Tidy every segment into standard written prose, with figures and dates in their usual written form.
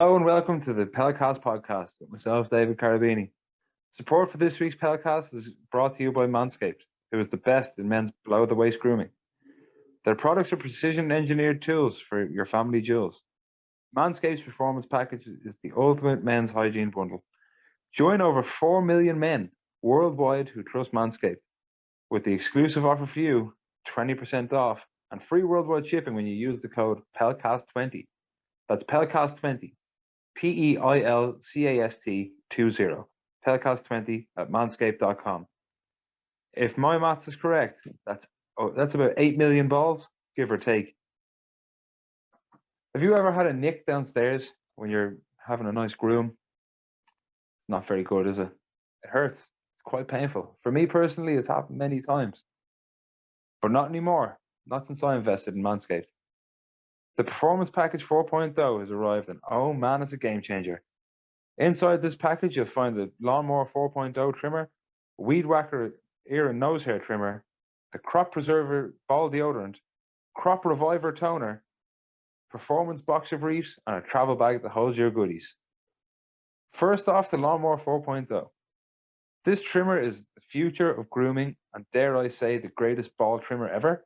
Hello and welcome to the Peilcast podcast with myself, David Carabini. Support for this week's Peilcast is brought to you by Manscaped, who is the best in men's below-the-waist grooming. Their products are precision-engineered tools for your family jewels. Manscaped's performance package is the ultimate men's hygiene bundle. Join over 4 million men worldwide who trust Manscaped with the exclusive offer for you, 20% off and free worldwide shipping when you use the code PELCAST20. That's PELCAST20. PEILCAST20, Peilcast20 at manscaped.com. If my maths is correct, that's about 8 million balls, give or take. Have you ever had a nick downstairs when you're having a nice groom? It's not very good, is it? It hurts. It's quite painful. For me personally, it's happened many times. But not anymore. Not since I invested in Manscaped. The Performance Package 4.0 has arrived, and oh man, it's a game changer. Inside this package, you'll find the Lawnmower 4.0 trimmer, Weed Whacker ear and nose hair trimmer, the Crop Preserver ball deodorant, Crop Reviver toner, performance boxer briefs, and a travel bag that holds your goodies. First off, the Lawnmower 4.0. This trimmer is the future of grooming, and dare I say, the greatest ball trimmer ever.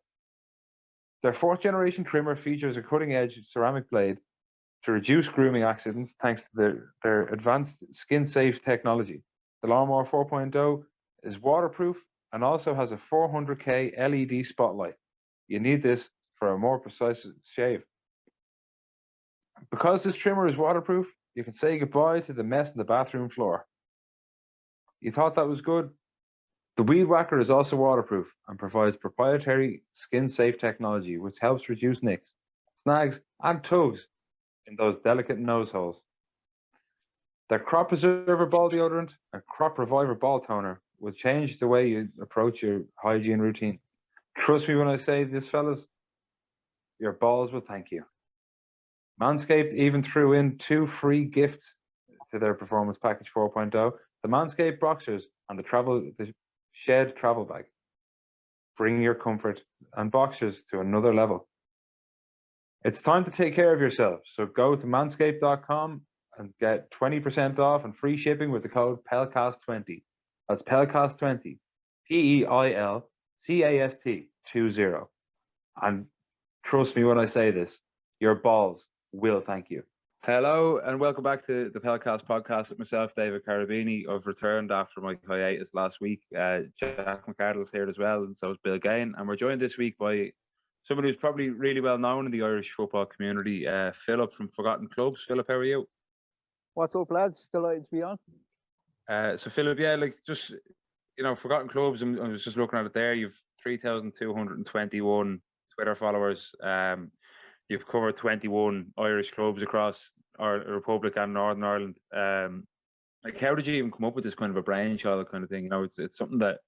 Their fourth generation trimmer features a cutting edge ceramic blade to reduce grooming accidents thanks to their advanced skin safe technology. The Lawnmower 4.0 is waterproof and also has a 400K LED spotlight. You need this for a more precise shave. Because this trimmer is waterproof, you can say goodbye to the mess in the bathroom floor. You thought that was good? The Weed Whacker is also waterproof and provides proprietary skin-safe technology which helps reduce nicks, snags, and tugs in those delicate nose holes. Their Crop Preserver ball deodorant and Crop Reviver ball toner will change the way you approach your hygiene routine. Trust me when I say this, fellas, your balls will thank you. Manscaped even threw in 2 free gifts to their Performance Package 4.0, the Manscaped Boxers and the Shed travel bag. Bring your comfort and boxers to another level. It's time to take care of yourself, so go to manscaped.com and get 20% off and free shipping with the code PELCAST20. That's PELCAST20, PEILCAST20. And trust me when I say this, your balls will thank you. Hello and welcome back to the Peilcast podcast with myself, David Carabini. I've returned after my hiatus last week. Jack McArdle's here as well, and so is Bill Gain. And we're joined this week by someone who's probably really well known in the Irish football community, Philip from Forgotten Clubs. Philip, how are you? What's up, lads? Delighted to be on. So Philip, just Forgotten Clubs. I was just looking at it there. You've 3,221 Twitter followers. You've covered 21 Irish clubs across our Republic and Northern Ireland. How did you even come up with this kind of a brainchild kind of thing? It's something that,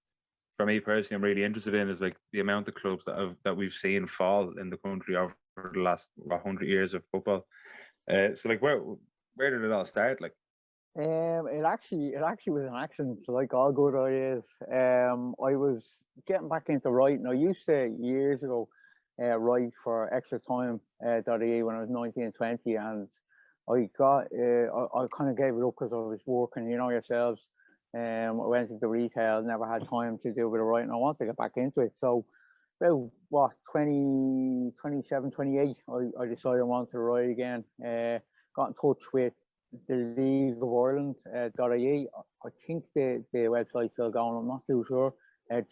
for me personally, I'm really interested in. Is like the amount of clubs that we've seen fall in the country over the last 100 years of football. Where did it all start? It actually was an accident, like all good ideas. I was getting back into writing. I used to years ago write for Extra Time .ie when I was 19 and 20, and I kind of gave it up because I was working, yourselves. I went into retail, never had time to do a bit of writing. I wanted to get back into it. So about 27, 28, I decided I wanted to write again. Got in touch with the League of Ireland .ie. I think the website's still going, I'm not too sure.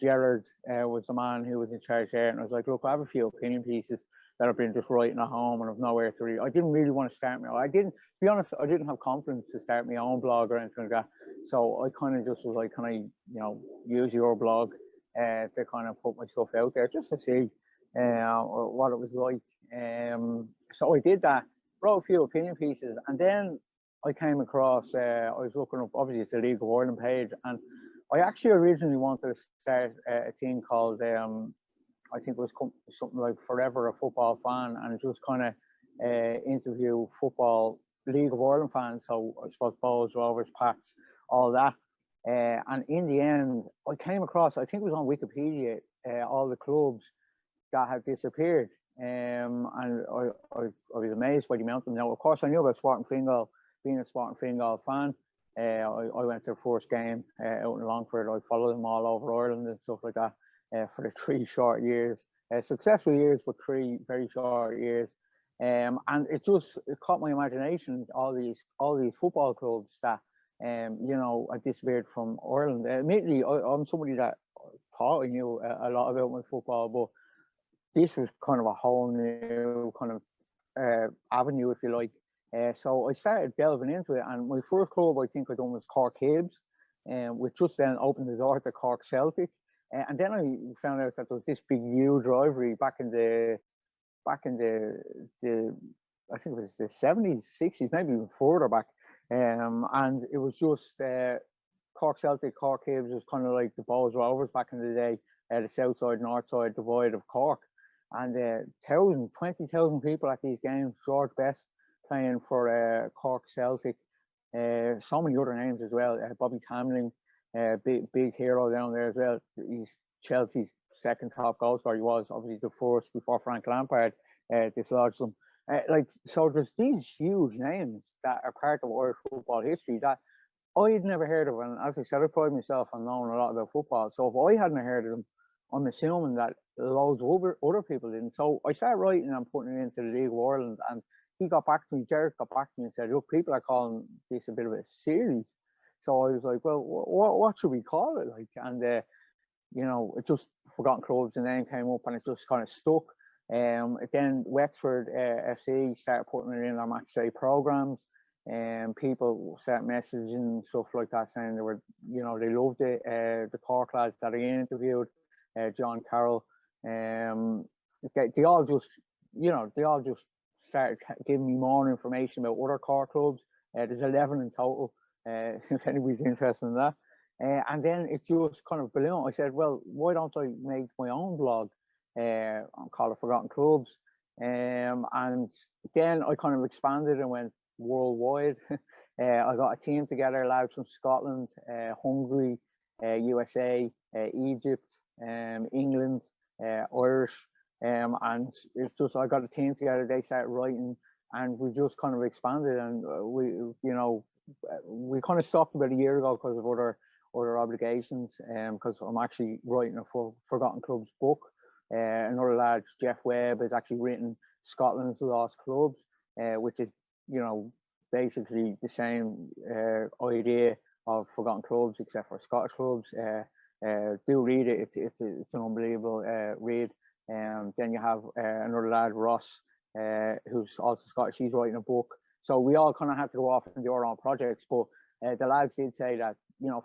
Gerard was the man who was in charge there, and I was like, look, I have a few opinion pieces that I've been just writing at home and I've nowhere to read. I didn't really want to start I didn't have confidence to start my own blog or anything like that. So I kind of just was like, can I, use your blog to kind of put my stuff out there just to see what it was like. So I did that, wrote a few opinion pieces, and then I came across, I was looking up, obviously it's the League of Ireland page, and I actually originally wanted to start a thing called, I think it was something like Forever a Football Fan, and just kind of interview football League of Ireland fans. So I suppose Bows, Rovers, Pats, all that. And in the end, I came across, I think it was on Wikipedia, all the clubs that had disappeared. And and I was amazed by the amount of them. Now, of course, I knew about Sporting Fingal, being a Sporting Fingal fan. I went to their first game out in Longford. I followed them all over Ireland and stuff like that for the 3 short years. Successful years, but 3 very short years. And it caught my imagination, all these football clubs that I disappeared from Ireland. Admittedly, I'm somebody that thought I knew a lot about my football, but this was kind of a whole new kind of avenue, if you like. So I started delving into it, and my first club I think I done was Cork Hibs, which just then opened the door to Cork Celtic. And then I found out that there was this big huge rivalry back in the I think it was the 70s, 60s, maybe even further back. And it was just Cork Celtic, Cork Hibs was kind of like the Bows Rovers back in the day, the south side, north side divide of Cork. And 20,000 people at these games. George Best playing for Cork Celtic. So many other names as well. Bobby Tamling, big hero down there as well. He's Chelsea's second top goal scorer. He was obviously the first before Frank Lampard dislodged them. So there's these huge names that are part of Irish football history that I'd never heard of. And as I said, I pride myself on knowing a lot about football. So if I hadn't heard of them, I'm assuming that loads of other people didn't. So I started writing and putting it into the League of Ireland, and he got back to me, Jared got back to me and said, look, people are calling this a bit of a series. So I was like, well, what should we call it? Like, and it just Forgotten Clubs, the name came up and it just kind of stuck. Then Wexford FC started putting it in our match day programs, and people started messaging stuff like that, saying they were, they loved it. The Cork lads that I interviewed, John Carroll, they all just started giving me more information about other Cork clubs. There's 11 in total, if anybody's interested in that. And then it just kind of ballooned. I said, well, why don't I make my own blog called Forgotten Clubs? And then I kind of expanded and went worldwide. I got a team together, lads from Scotland, Hungary, USA, Egypt, England, Irish. And it's just, I got a team together, they started writing, and we just kind of expanded, and we kind of stopped about a year ago because of other obligations, because I'm actually writing a Forgotten Clubs book. Another lad, Jeff Webb, has actually written Scotland's Lost Clubs, which is, basically the same idea of Forgotten Clubs, except for Scottish clubs. Do read it, it's an unbelievable read. Then you have another lad, Ross, who's also Scottish. He's writing a book. So we all kind of had to go off and do our own projects. But the lads did say that,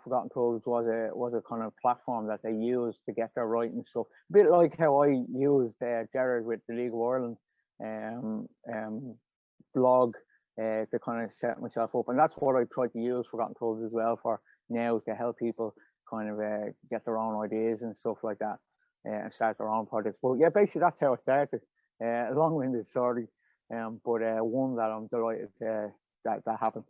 Forgotten Clubs was a kind of platform that they used to get their writing stuff. A bit like how I used Jared with the League of Ireland blog to kind of set myself up. And that's what I try to use Forgotten Clubs as well for now, to help people kind of get their own ideas and stuff like that. And start their own projects. But yeah, basically that's how it started. A long-winded story, but one that I'm delighted that happened.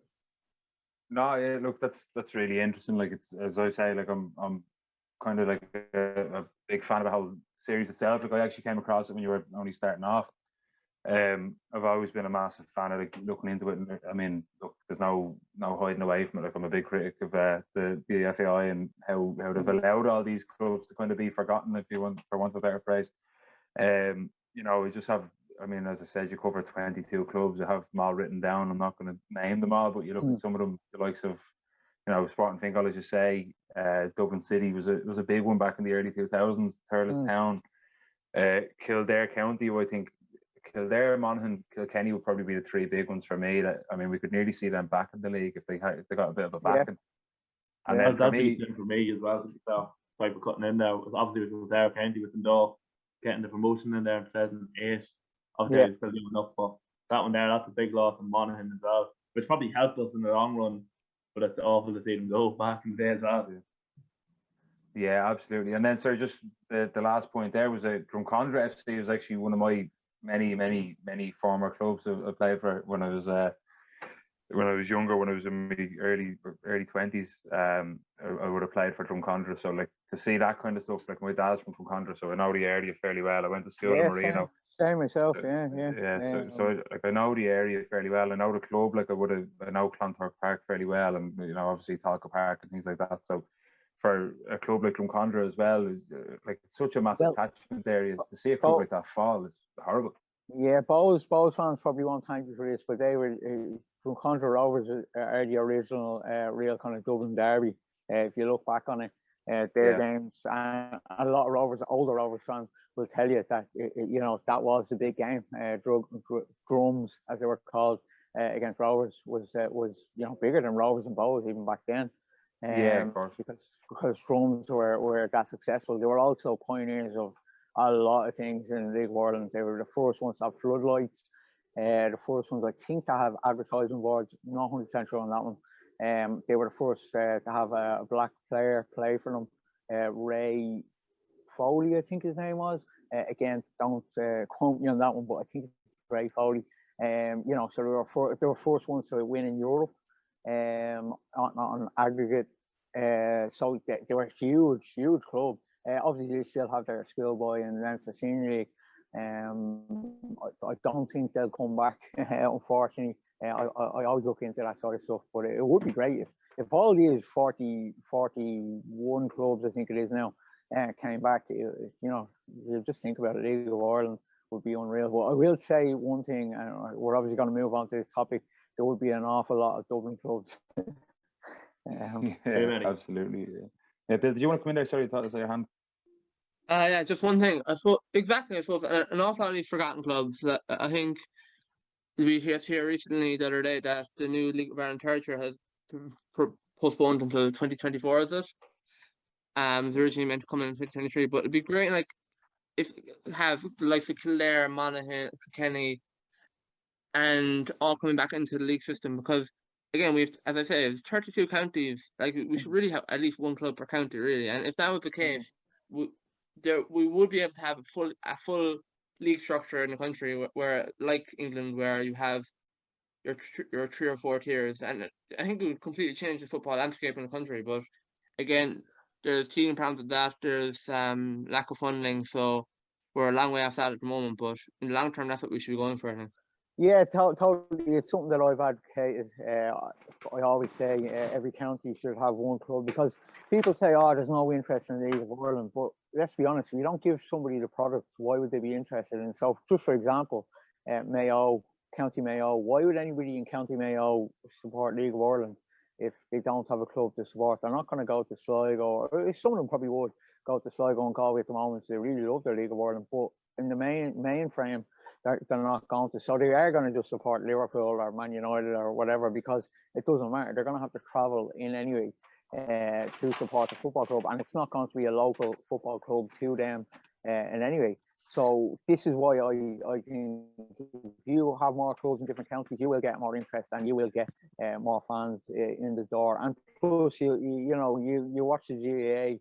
No, yeah, look, that's really interesting. Like, it's, as I say, like I'm kind of like a big fan of the whole series itself. Like, I actually came across it when you were only starting off. I've always been a massive fan of like looking into it. And I mean, look, there's no hiding away from it. Like, I'm a big critic of the FAI and how they've allowed all these clubs to kind of be forgotten, if you want, for want of a better phrase. We just have, I mean, as I said, you cover 22 clubs. I have them all written down. I'm not going to name them all, but you look at some of them, the likes of, Sporting Fingal, as you say, Dublin City was a big one back in the early 2000s. Thurles Town, Kildare County, I think. Kildare, Monaghan, Kilkenny would probably be the 3 big ones for me. That, I mean, we could nearly see them back in the league if they got a bit of a backing. Yeah. And then that'd be for me as well. Type of cutting in there, obviously with Kildare County with Dundalk getting the promotion in there in 2008. Obviously, it's still doing enough, but that one there, that's a big loss in Monaghan as well, which probably helped us in the long run. But it's awful to see them go back in the day as well. Yeah, absolutely. And then, sorry, just the last point there was Drumcondra FC was actually one of my many former clubs I played for when I was younger, when I was in my early 20s. I would have played for Drumcondra. So like to see that kind of stuff. Like my dad's from Drumcondra, so I know the area fairly well. I went to school in Yeah, Marino. same myself. So, Yeah. so like I know the area fairly well. I know the club. Like I know Clontarf Park fairly well, and obviously Talca Park and things like that. So for a club like Drumcondra as well is like it's such a massive Well, catchment area. To see a club like that fall is horrible. Yeah, Bowes fans probably won't thank you for this, but they were from Contra Rovers are the original real kind of Dublin derby. If you look back on it, their games, and a lot of Rovers, older Rovers fans will tell you that that was the big game. Drums, as they were called, against Rovers was bigger than Rovers and Bowes even back then. Of course. Because Drums were that successful. They were also pioneers of a lot of things in the League of Ireland. They were the first ones to have floodlights, the first ones, I think, to have advertising boards. Not 100% sure on that one. They were the first to have a black player play for them. Ray Foley, I think his name was. Again, don't quote me on that one, but I think it's Ray Foley. So they were first ones to win in Europe on aggregate. So they were a huge club. Obviously, they still have their schoolboy and Leinster Senior League. I don't think they'll come back, unfortunately. I always look into that sort of stuff, but it would be great if all these 41 clubs, I think it is now, came back. You just think about it, League of Ireland would be unreal. But I will say one thing, and we're obviously going to move on to this topic. There would be an awful lot of Dublin clubs. Absolutely. Yeah, Bill, did you want to come in there? Sorry, I thought I saw your hand. Yeah, just one thing. I suppose an awful lot of these forgotten clubs. That I think we heard here recently the other day that the new League of Ireland third tier has postponed until 2024. Is it? It was originally meant to come in 2023, but it'd be great, like, if have the likes of Kildare, Monaghan, Kilkenny, and all coming back into the league system, because again, as I say, it's 32 counties. Like, we should really have at least one club per county, really. And if that was the case, we would be able to have a full league structure in the country where, like England, where you have your 3 or 4 tiers, and I think it would completely change the football landscape in the country. But again, there's teething problems with that. There's lack of funding, so we're a long way off that at the moment. But in the long term, that's what we should be going for, I think. Yeah, totally. It's something that I've advocated. I always say every county should have one club, because people say, "Oh, there's no interest in the League of Ireland." But let's be honest, if you don't give somebody the product, why would they be interested? And so, just for example, Mayo, County Mayo. Why would anybody in County Mayo support League of Ireland if they don't have a club to support? They're not going to go to Sligo, or some of them probably would go to Sligo and Galway at the moment. They really love their League of Ireland, but in the main frame, they're not going to. So they are going to just support Liverpool or Man United or whatever, because it doesn't matter. They're going to have to travel in anyway to support the football club, and it's not going to be a local football club to them in any way. So this is why I think if you have more clubs in different counties, you will get more interest and you will get more fans in the door. And plus, you watch the GAA.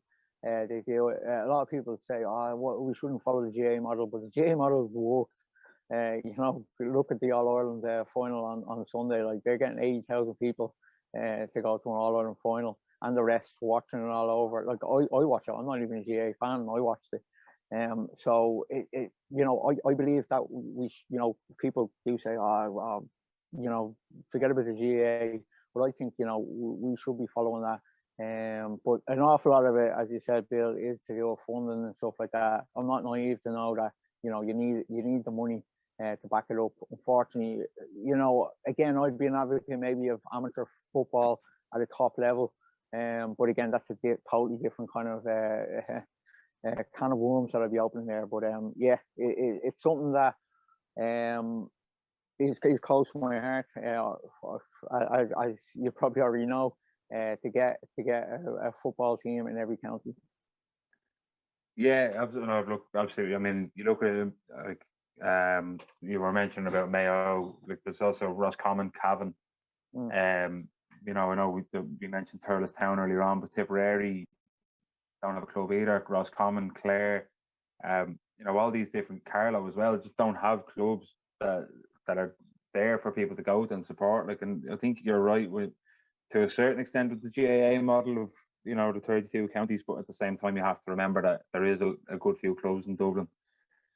They do. A lot of people say, we shouldn't follow the GAA model, but the GAA model works. Look at the All Ireland final on Sunday. Like, they're getting 80,000 people to go to an All Ireland final, and the rest watching it all over. Like, I watch it. I'm not even a GAA fan. I watched it. So I believe that people do say, forget about the GAA, but I think we should be following that. But an awful lot of it, as you said, Bill, is to do with funding and stuff like that. I'm not naive to know that you need the money to back it up. Unfortunately, again, I'd be an advocate maybe of amateur football at a top level, but again, that's a totally different kind of can of worms that I'd be opening there. But it's something that is close to my heart. As you probably already know, to get a football team in every county. Yeah, absolutely. I mean, you look at it, like you were mentioning about Mayo. Like, there's also Roscommon, Cavan. I know we mentioned Thurles Town earlier on, but Tipperary don't have a club either. Roscommon, Clare, all these different, Carlow as well, just don't have clubs that are there for people to go to and support. Like, and I think you're right to a certain extent with the GAA model of you know, the 32 counties, but at the same time, you have to remember that there is a good few clubs in Dublin,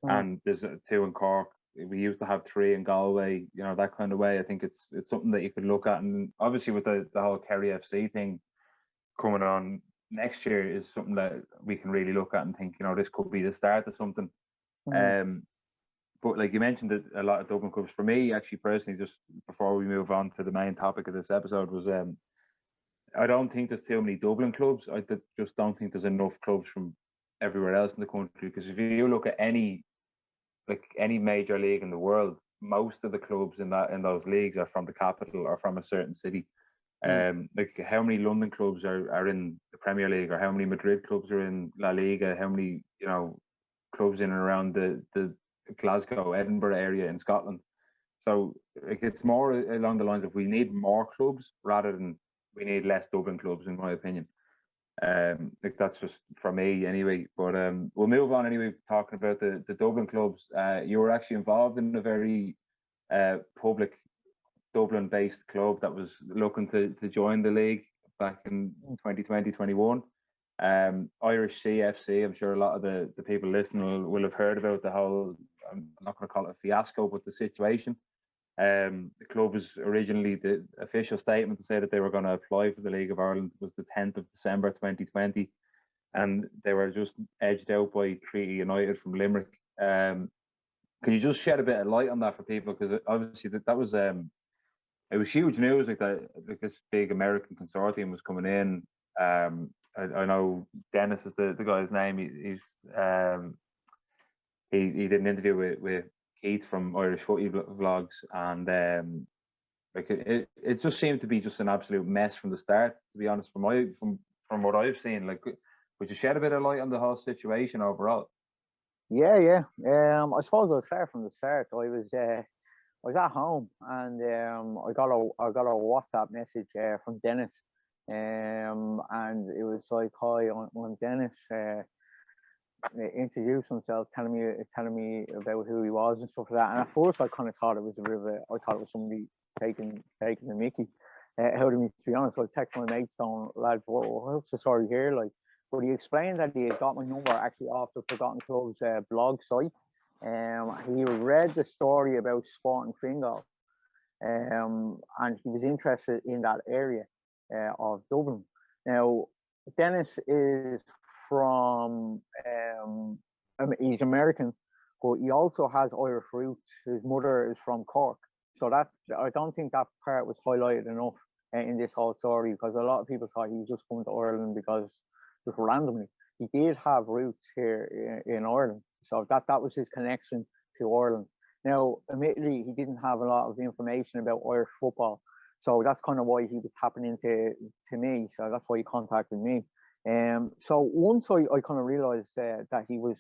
and there's two in Cork. We used to have three in Galway, you know, that kind of way. I think it's something that you could look at, and obviously with the whole Kerry FC thing coming on next year is something that we can really look at and think, you know, this could be the start of something. But like you mentioned, that a lot of Dublin clubs. For me, actually, personally, just before we move on to the main topic of this episode, was I don't think there's too many Dublin clubs. I just don't think there's enough clubs from everywhere else in the country. Because if you look at any major league in the world, most of the clubs in those leagues are from the capital or from a certain city. Like how many London clubs are in the Premier League, or how many Madrid clubs are in La Liga, how many, you know, clubs in and around the Glasgow, Edinburgh area in Scotland. So like it's more along the lines of we need more clubs rather than we need less Dublin clubs, in my opinion. Like that's just for me anyway. But we'll move on anyway, talking about the Dublin clubs. You were actually involved in a very public Dublin-based club that was looking to join the league back in 2020-21. Irish CFC. I'm sure a lot of the people listening will have heard about the whole, I'm not going to call it a fiasco, but the situation. The club was originally, the official statement to say that they were going to apply for the League of Ireland was the 10th of December 2020, and they were just edged out by Treaty United from Limerick. Can you just shed a bit of light on that for people? Because obviously that was it was huge news, like that, like this big American consortium was coming in. I know Dennis is the guy's name. He did an interview with Keith from Irish Footy Vlogs, and like it just seemed to be just an absolute mess from the start. To be honest, from what I've seen, like, would you shed a bit of light on the whole situation overall? Yeah. I suppose I'll start from the start. I was at home, and I got a WhatsApp message from Dennis, and it was like, "Hi, I'm Dennis." Introduced himself, telling me about who he was and stuff like that. And at first, I kind of thought it was I thought it was somebody taking the Mickey out of me. To be honest, I texted my mates going, "Lads, what's the story here?" Like, but he explained that he had got my number actually off the Forgotten Club's blog site. He read the story about Sporting Fingal, and he was interested in that area of Dublin. Now, Dennis is from, he's American, but he also has Irish roots. His mother is from Cork. So that, I don't think that part was highlighted enough in this whole story, because a lot of people thought he was just coming to Ireland because just randomly. He did have roots here in Ireland. So that was his connection to Ireland. Now, admittedly, he didn't have a lot of information about Irish football. So that's kind of why he was tapping into me. So that's why he contacted me. So once I kind of realized that he was,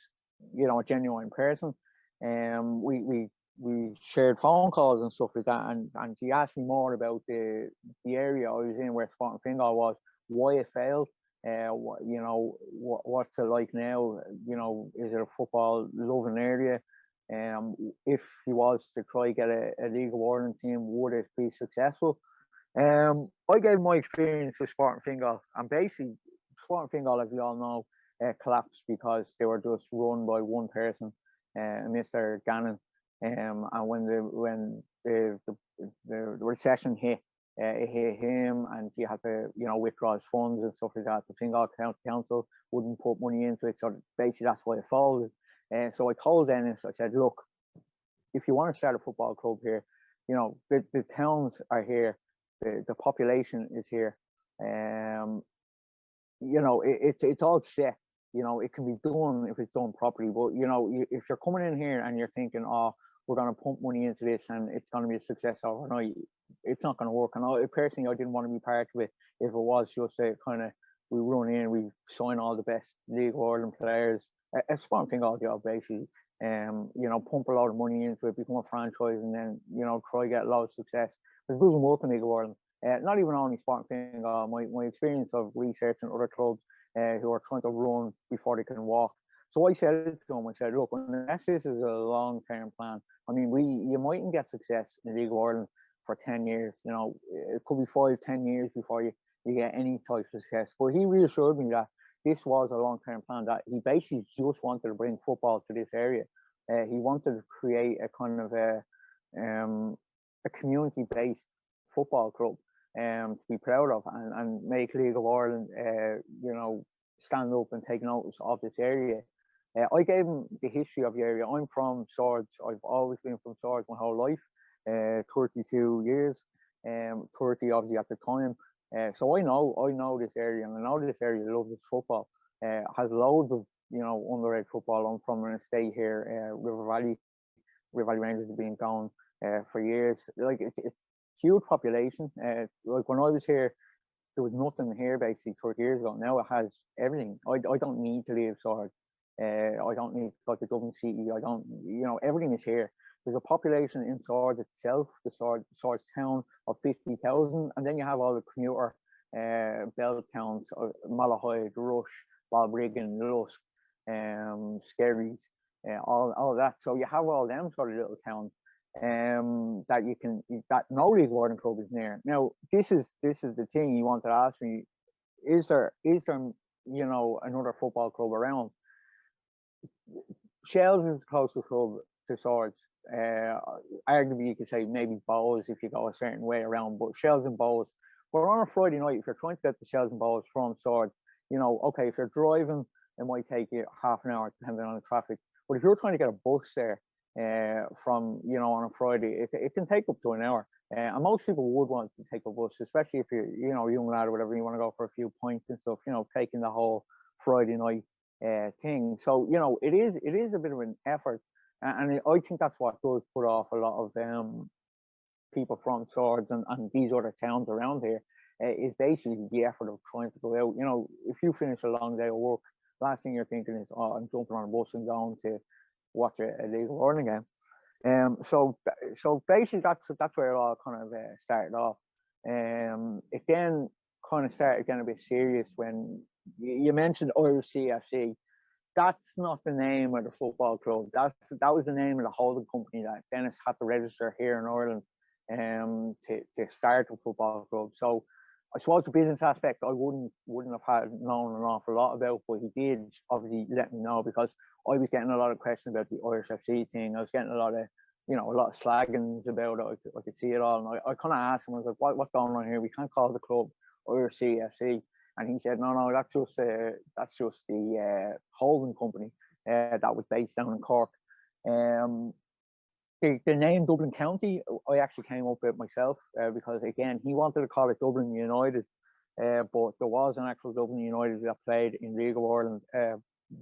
you know, a genuine person, we shared phone calls and stuff like that, and he asked me more about the area I was in, where Sporting Fingal was, why it failed, you know, what's it like now, you know, is it a football loving area? If he was to try get a League of Ireland team, would it be successful? I gave my experience with Sporting Fingal, and basically Sporting Fingal, as we all know, collapsed because they were just run by one person, Mr. Gannon. And when the recession hit, it hit him, and he had to, you know, withdraw his funds and stuff like that. The Fingal Council wouldn't put money into it, so basically that's why it folded. So I told Dennis, I said, look, if you want to start a football club here, you know, the towns are here, the population is here. You know, it's all set. You know, it can be done if it's done properly. But, you know, if you're coming in here and you're thinking, oh, we're going to pump money into this and it's going to be a success overnight, it's not going to work. And personally, I didn't want to be part of it if it was just a kind of, we run in, we sign all the best League of Ireland players. It's one thing all job, basically. You know, pump a lot of money into it, become a franchise, and then, you know, try to get a lot of success. Because it doesn't work in League of Ireland. Not even only Sporting Fingal, my experience of researching other clubs who are trying to run before they can walk. So I said to him, I said, look, unless this is a long-term plan, I mean, you mightn't get success in the League of Ireland for 10 years. You know, it could be 5-10 years before you you get any type of success. But he reassured me that this was a long-term plan, that he basically just wanted to bring football to this area. He wanted to create a kind of a community-based football club to be proud of, and make League of Ireland, stand up and take notice of this area. I gave him the history of the area. I'm from Swords. I've always been from Swords my whole life, 32 years, 30 of the at the time. So I know this area, and I know this area loves its football. Has loads of underage football. I'm from an estate here, River Valley. River Valley Rangers have been going for years. Like it's huge population. Like when I was here, there was nothing here basically 30 years ago. Now it has everything. I don't need to leave Swords. I don't need to go to Dublin City. I don't, everything is here. There's a population in Swords itself, the Swords town of 50,000, and then you have all the commuter belt towns, Malahide, Rush, Balbriggan, Lusk, Skerries, all of that. So you have all them sort of little towns that no League of Ireland club is near. Now this is the thing you want to ask me: is there another football club around? Shells is the closest club to Swords. Arguably, you could say maybe Bows if you go a certain way around, but Shells and Bows. But on a Friday night, if you're trying to get to Shells and Bows from Swords, okay, if you're driving, it might take you half an hour depending on the traffic. But if you're trying to get a bus there from, on a Friday, it can take up to an hour. And most people would want to take a bus, especially if you're, a young lad or whatever, you want to go for a few pints and stuff, taking the whole Friday night thing. So, it is a bit of an effort. And I think that's what does put off a lot of people from Swords and these other towns around here, is basically the effort of trying to go out. If you finish a long day of work, last thing you're thinking is, oh, I'm jumping on a bus and going to watch a League of Ireland game. So basically that's where it all kind of started off. It then kind of started getting a bit serious when you mentioned Irish CFC. That's not the name of the football club. That was the name of the holding company that Dennis had to register here in Ireland to start a football club. So I suppose the business aspect I wouldn't have known an awful lot about, but he did obviously let me know, because I was getting a lot of questions about the Irish FC thing. I was getting a lot of slaggings about it. I could see it all, and I kind of asked him, I was like, what's going on here? We can't call the club Irish CFC. And he said, no, that's just the holding company that was based down in Cork. The name Dublin County, I actually came up with myself because, again, he wanted to call it Dublin United, but there was an actual Dublin United that played in League of Ireland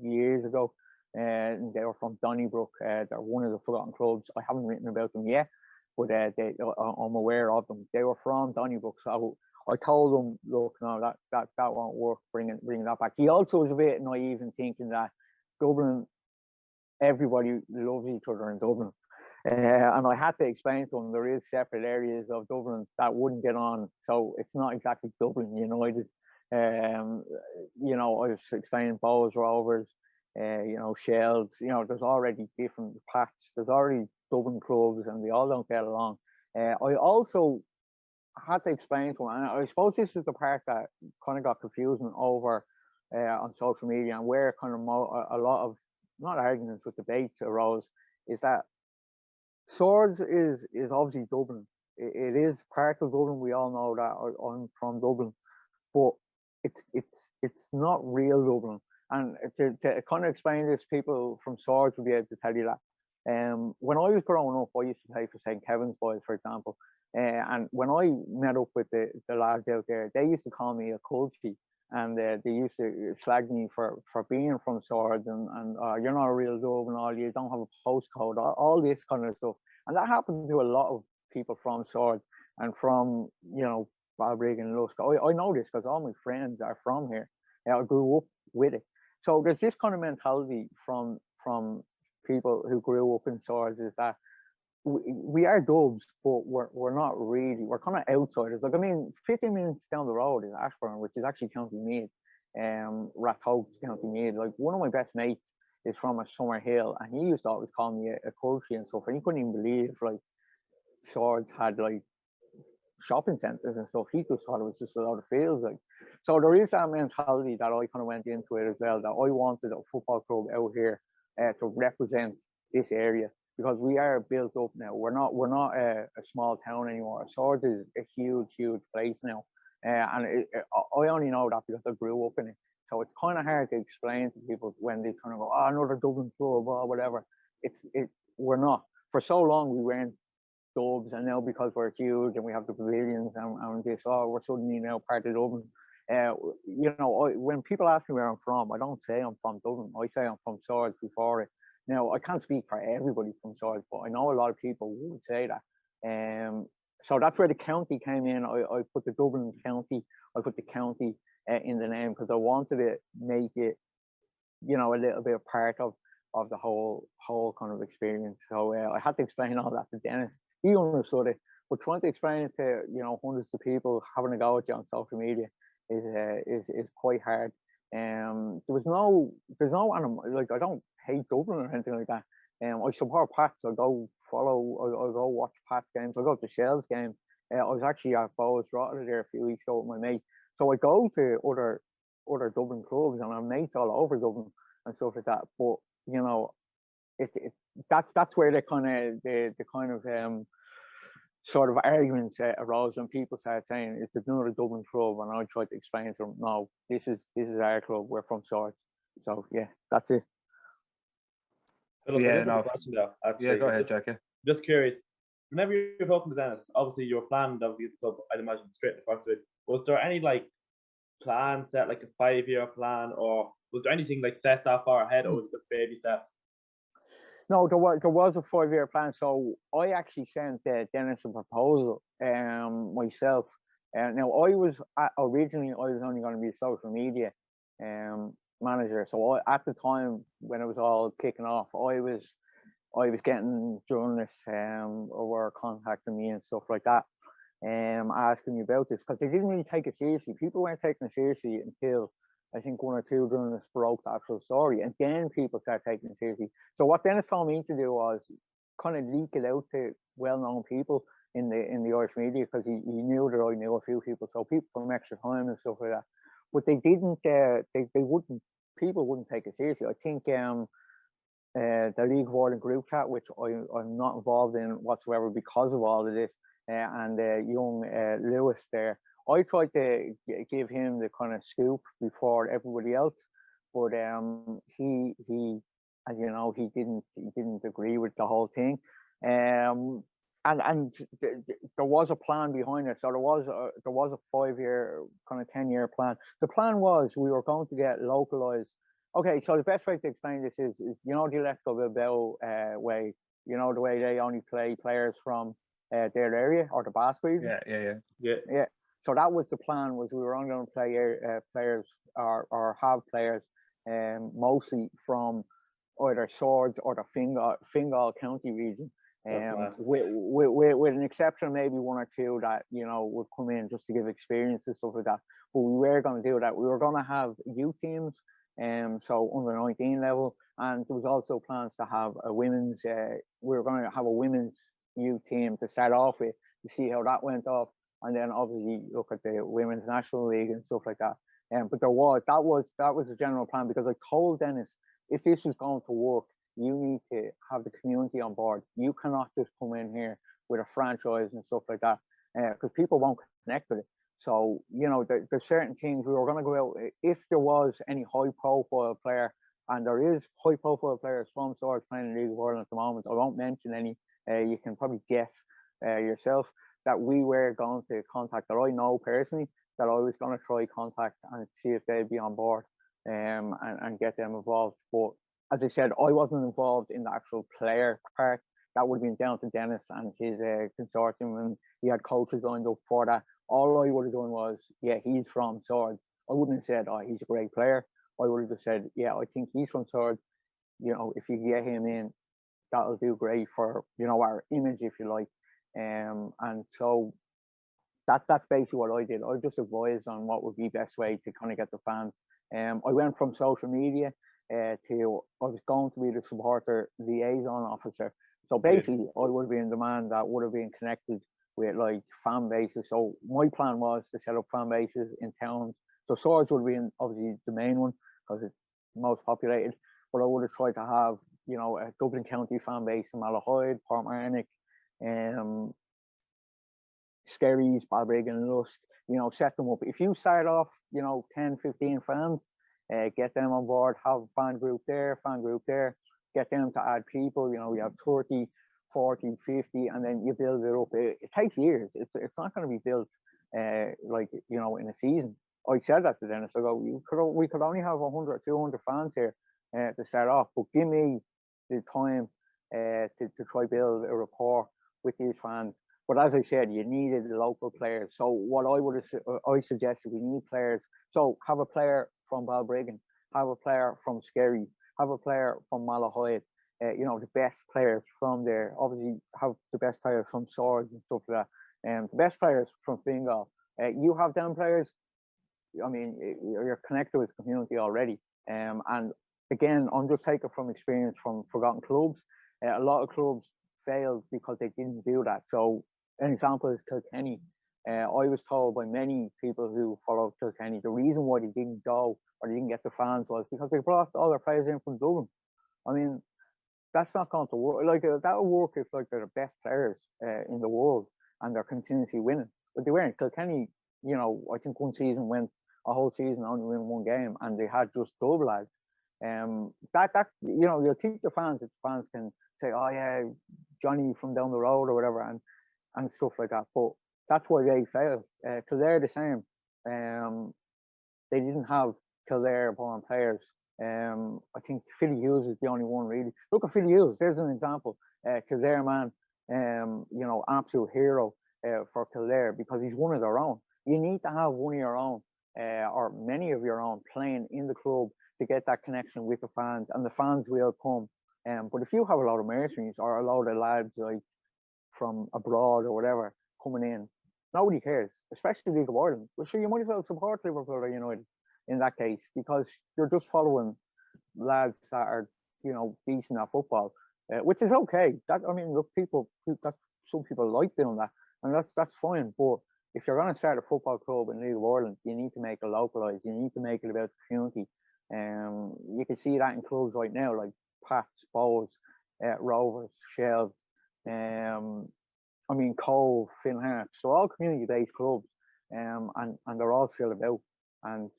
years ago, and they were from Donnybrook. They're one of the forgotten clubs. I haven't written about them yet, but I'm aware of them. They were from Donnybrook, so I told him, look, no, that won't work, bringing that back. He also was a bit naive in thinking that Dublin, everybody loves each other in Dublin. And I had to explain to him there is separate areas of Dublin that wouldn't get on. So it's not exactly Dublin United. I was explaining Bows Rovers, Shells, there's already different paths. There's already Dublin clubs and they all don't get along. I also had to explain to him, and I suppose this is the part that kind of got confusing over on social media, and where kind of a lot of, not arguments, but debates arose, is that Swords is obviously Dublin. It is part of Dublin. We all know that. I'm from Dublin, but it's not real Dublin. And to kind of explain this, people from Swords will be able to tell you that. When I was growing up, I used to play for St. Kevin's boys, for example. And when I met up with the lads out there, they used to call me a culty, and they used to slag me for being from Swords, and you're not a real dub, and all, you don't have a postcode, all this kind of stuff. And that happened to a lot of people from Swords and from Balbriggan and Lusk. I know this because all my friends are from here. I grew up with it. So there's this kind of mentality from people who grew up in Swords, is that we are dubs, but we're not really. We're kind of outsiders. Like, I mean, 15 minutes down the road is Ashbourne, which is actually County Meath, Rathcoke, County Meath. Like, one of my best mates is from a Summer Hill, and he used to always call me a culty and stuff, and he couldn't even believe like Swords had like shopping centres and stuff. He just thought it was just a lot of fields. Like, so there is that mentality that I kind of went into it as well. That I wanted a football club out here to represent this area, because we are built up now. We're not a small town anymore. Swords is a huge place now, and I only know that because I grew up in it. So it's kind of hard to explain to people when they kind of go, "Oh, another Dublin club or whatever." We're not. For so long we weren't Dubs, and now because we're huge and we have the pavilions and this, oh, we're suddenly now part of Dublin. You know, when people ask me where I'm from, I don't say I'm from Dublin. I say I'm from Swords before it. Now, I can't speak for everybody from Swords, but I know a lot of people would say that. So that's where the county came in. I put the Dublin county, I put the county in the name because I wanted to make it, you know, a little bit part of the whole kind of experience. So I had to explain all that to Dennis. He understood it, but trying to explain it to, you know, hundreds of people having a go at you on social media is quite hard. There's no animal, like, I don't hate Dublin or anything like that. I support Pats. I go follow. I go watch Pats games. I go to Shells game. I was actually at Bowes Rotter there a few weeks ago with my mate. So I go to other Dublin clubs and I'm mates all over Dublin and stuff like that. But you know, that's where the kind of sort of arguments arose when people started saying it's another Dublin club, and I tried to explain to them, no, this is our club. We're from Swords. So yeah, that's it. So look, I Yeah, just have a no. question though, Yeah, actually. go ahead, Jack. Yeah. Just curious. Whenever you're talking to Dennis, obviously you were planning to get the club, I'd imagine, straight in the first of it. Was there any like plan set, like a 5-year plan, or was there anything like set that far ahead, or was it just baby steps? No, there was a 5-year plan. So I actually sent Dennis a proposal myself. Now originally I was only going to be a social media manager. So at the time when it was all kicking off, I was getting journalists or were contacting me and stuff like that, asking me about this, because they didn't really take it seriously. People weren't taking it seriously until I think one or two journalists broke the actual story, and then people started taking it seriously. So what Dennis told me to do was kind of leak it out to well-known people in the Irish media, because he knew that I knew a few people, so people from Extra Time and stuff like that. But they didn't. They wouldn't. People wouldn't take it seriously. I think the League of Ireland group chat, which I'm not involved in whatsoever because of all of this, and young Lewis there. I tried to give him the kind of scoop before everybody else, but he as you know, he didn't agree with the whole thing. And there was a plan behind it. So there was a 5-year, kind of 10-year plan. The plan was we were going to get localized. Okay, so the best way to explain this is you know, the Electrical Bilbao way, you know, the way they only play players from their area or the Basque region. Yeah. So that was the plan, was we were only going to play players or have players mostly from either Swords or the Fingal County region. With an exception, maybe one or two that, you know, would come in just to give experience and stuff like that. But we were going to do that. We were going to have youth teams, so under 19 level, and there was also plans to have a women's. We were going to have a women's youth team to start off with, to see how that went off, and then obviously look at the women's national league and stuff like that. But that was the general plan, because I told Dennis, if this is going to work, you need to have the community on board. You cannot just come in here with a franchise and stuff like that, because people won't connect with it. So, you know, there's certain things we were going to go out. If there was any high profile player, and there is high profile players from Swords playing in the League of Ireland at the moment, I won't mention any, you can probably guess yourself, that we were going to contact, that I know personally, that I was going to try contact and see if they'd be on board, and get them involved. But as I said, I wasn't involved in the actual player part. That would have been down to Dennis and his consortium, and he had coaches lined up for that. All I would have done was, yeah, he's from Swords. I wouldn't have said, oh, he's a great player. I would have just said, yeah, I think he's from Swords. You know, if you get him in, that'll do great for, you know, our image, if you like. And so that's basically what I did. I just advised on what would be best way to kind of get the fans. I went from social media to, I was going to be the supporter liaison officer. So basically, I would have been the man that would have been connected with like fan bases. So my plan was to set up fan bases in towns. So Swords would be obviously the main one because it's most populated. But I would have tried to have, you know, a Dublin County fan base in Malahide, Portmarnock, Skerries, Balbriggan and Lusk, you know, set them up. If you start off, you know, 10, 15 fans, get them on board, have a fan group there, get them to add people, you know, you have 30, 40, 50, and then you build it up. It takes years. It's not going to be built like, you know, in a season. I said that to Dennis. I go, we could only have 100, 200 fans here to start off, but give me the time to try build a rapport with these fans. But as I said, you needed local players. So what I suggested, we need players. So have a player from Balbriggan, have a player from Skerries, have a player from Malahide. You know, the best players from there. Obviously, have the best players from Swords and stuff like that. The best players from Fingal. You have them players. I mean, you're connected with the community already. And again, I'm just taking from experience from forgotten clubs. A lot of clubs failed because they didn't do that. So an example is Kilkenny. I was told by many people who followed Kilkenny, the reason why they didn't go or they didn't get the fans was because they brought all their players in from Dublin. I mean, that's not going to work. Like that will work if like they're the best players in the world and they're continuously winning. But they weren't. Kilkenny, you know, I think one season went a whole season only win one game, and they had just double lads. That you know, you'll keep the fans if the fans can say, oh yeah, Johnny from down the road or whatever, and stuff like that. But that's why they failed. Kildare the same. They didn't have Kildare born players. I think Philly Hughes is the only one really. Look at Philly Hughes. There's an example. Kildare man, you know, absolute hero for Kildare because he's one of their own. You need to have one of your own or many of your own playing in the club to get that connection with the fans, and the fans will come. But if you have a lot of mercenaries or a lot of lads like from abroad or whatever coming in, nobody cares, especially League of Ireland. Well, sure, you might as well support Liverpool or United in that case because you're just following lads that are, you know, decent at football, which is okay. That I mean, look, some people like doing that, and that's fine. But if you're going to start a football club in League of Ireland, you need to make it localised. You need to make it about the community. You can see that in clubs right now, like Pats, Bows, Rovers, Shells. I mean, Cove, Finn Harps. They're all community-based clubs, and they're all still about, and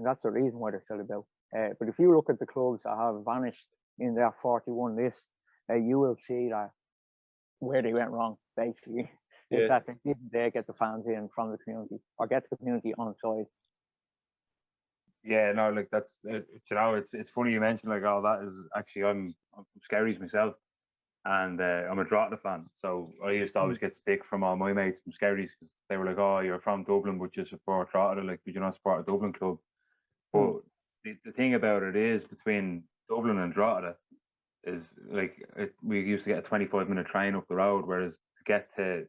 that's the reason why they're still about. But if you look at the clubs that have vanished in their 41 list, you will see that where they went wrong, basically. Is that they didn't get the fans in from the community or get the community on side. Yeah, no, like that's you know, it's funny you mentioned like all that is actually I'm from Skerries myself, and I'm a Drogheda fan, so I used to always get stick from all my mates from Skerries because they were like, "Oh, you're from Dublin, but you support Drogheda, like, but you're not support a Dublin club." But the thing about it is between Dublin and Drogheda is like we used to get a 25-minute train up the road, whereas to get to